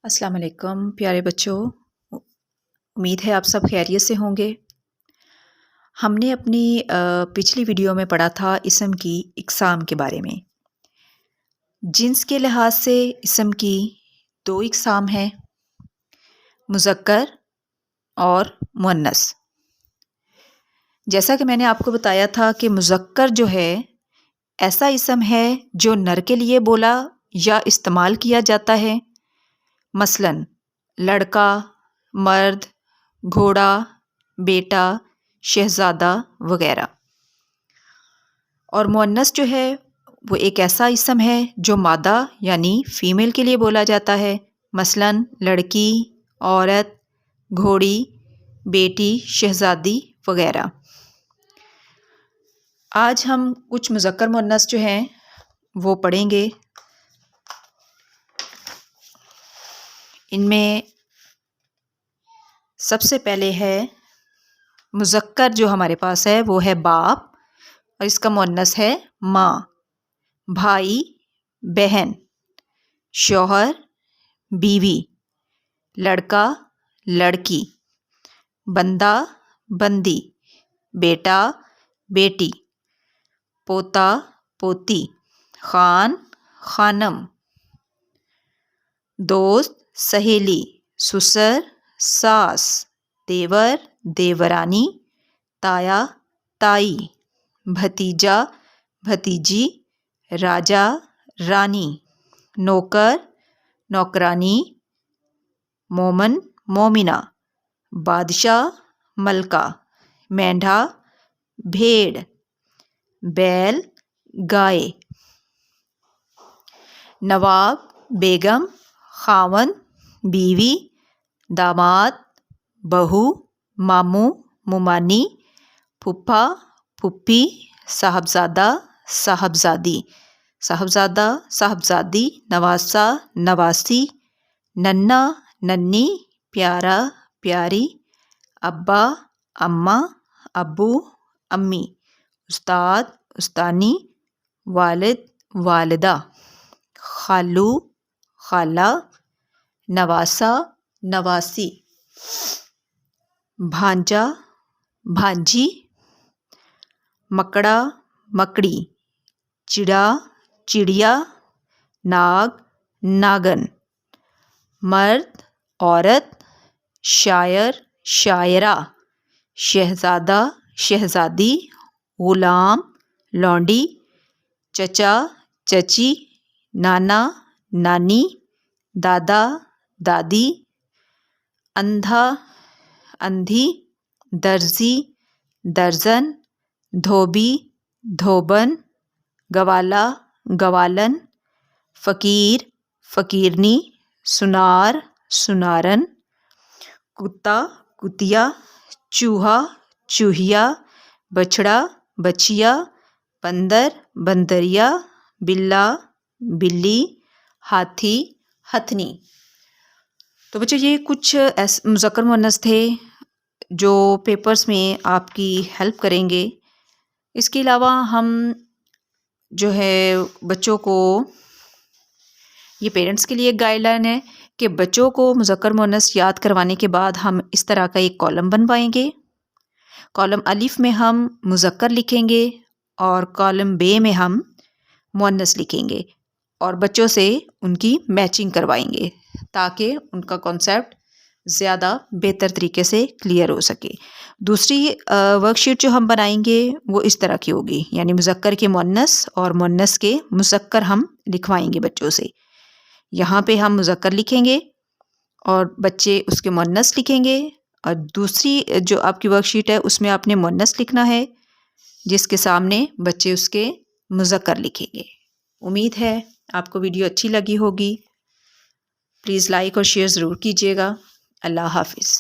अस्सलाम वालेकुम प्यारे बच्चों, उम्मीद है आप सब खैरियत से होंगे। हमने अपनी पिछली वीडियो में पढ़ा था इसम की इक़साम के बारे में। जिन्स के लिहाज से इसम की दो इक़साम हैं, मुज़क्कर और मुअन्नस। जैसा कि मैंने आपको बताया था कि मुज़क्कर जो है ऐसा इसम है जो नर के लिए बोला या इस्तेमाल किया जाता है, मसलन लड़का, मर्द, घोड़ा, बेटा, शहज़ादा वग़ैरह। और मुअन्नस जो है वो एक ऐसा इसम है जो मादा यानी फ़ीमेल के लिए बोला जाता है, मसलन लड़की, औरत, घोड़ी, बेटी, शहज़ादी वग़ैरह। आज हम कुछ मुज़क्कर मुअन्नस जो हैं वो पढ़ेंगे। इनमें सबसे पहले है मुज़क्कर जो हमारे पास है वो है बाप और इसका मुअन्नस है माँ, भाई, बहन, शौहर, बीवी, लड़का, लड़की, बंदा, बंदी, बेटा, बेटी, पोता, पोती, खान, खानम, दोस्त, सहेली, ससुर, सास, देवर, देवरानी, ताया, ताई, भतीजा, भतीजी, राजा, रानी, नौकर, नौकरानी, मोमन, मोमिना, बादशाह, मलका, मेंढा, भेड़, बैल, गाय, नवाब, बेगम, खावन, बीवी, दामाद, बहू, मामू, मुमानी, फूफा, फूफी, साहबजादा, साहबजादी, साहबजादा, साहबजादी, नवासा, नवासी, नन्ना, नन्नी, प्यारा, प्यारी, अब्बा, अम्मा, अब्बू, अम्मी, उस्ताद, उस्तानी, वालिद, वालिदा, खालू, खाला, नवासा, नवासी, भांजा, भांजी, मकड़ा, मकड़ी, चिड़ा, चिड़िया, नाग, नागन, मर्द, औरत, शायर, शायरा, शहज़ादा, शहज़ादी, ग़ुलाम, लौंडी, चचा, चची, नाना, नानी, दादा, दादी, अंधा, अंधी, दर्जी, दर्जन, धोबी, धोबन, गवाला, गवालन, फ़कीर, फ़कीरनी, सुनार, सुनारन, कुत्ता, कुतिया, चूहा, चूहिया, बछड़ा, बछिया, बंदर, बंदरिया, बिल्ला, बिल्ली, हाथी, हथनी। तो बच्चों ये कुछ ऐसे मुज़क्कर मुअन्नस थे जो पेपर्स में आपकी हेल्प करेंगे। इसके अलावा हम जो है बच्चों को, ये पेरेंट्स के लिए एक गाइडलाइन है कि बच्चों को मुज़क्कर मुअन्नस याद करवाने के बाद हम इस तरह का एक कॉलम बनवाएंगे। कॉलम अलिफ में हम मुज़क्कर लिखेंगे और कॉलम बे में हम मुअन्नस लिखेंगे और बच्चों से उनकी मैचिंग करवाएंगे ताकि उनका कॉन्सेप्ट ज़्यादा बेहतर तरीके से क्लियर हो सके। दूसरी वर्कशीट जो हम बनाएंगे वो इस तरह की होगी, यानी मुज़क्कर के मुअन्नस और मुअन्नस के मुज़क्कर हम लिखवाएंगे बच्चों से। यहाँ पे हम मुज़क्कर लिखेंगे और बच्चे उसके मुअन्नस लिखेंगे और दूसरी जो आपकी वर्कशीट है उसमें आपने मुअन्नस लिखना है जिसके सामने बच्चे उसके मुज़क्कर लिखेंगे। उम्मीद है आपको वीडियो अच्छी लगी होगी। प्लीज़ लाइक और शेयर ज़रूर कीजिएगा। अल्लाह हाफ़िज़।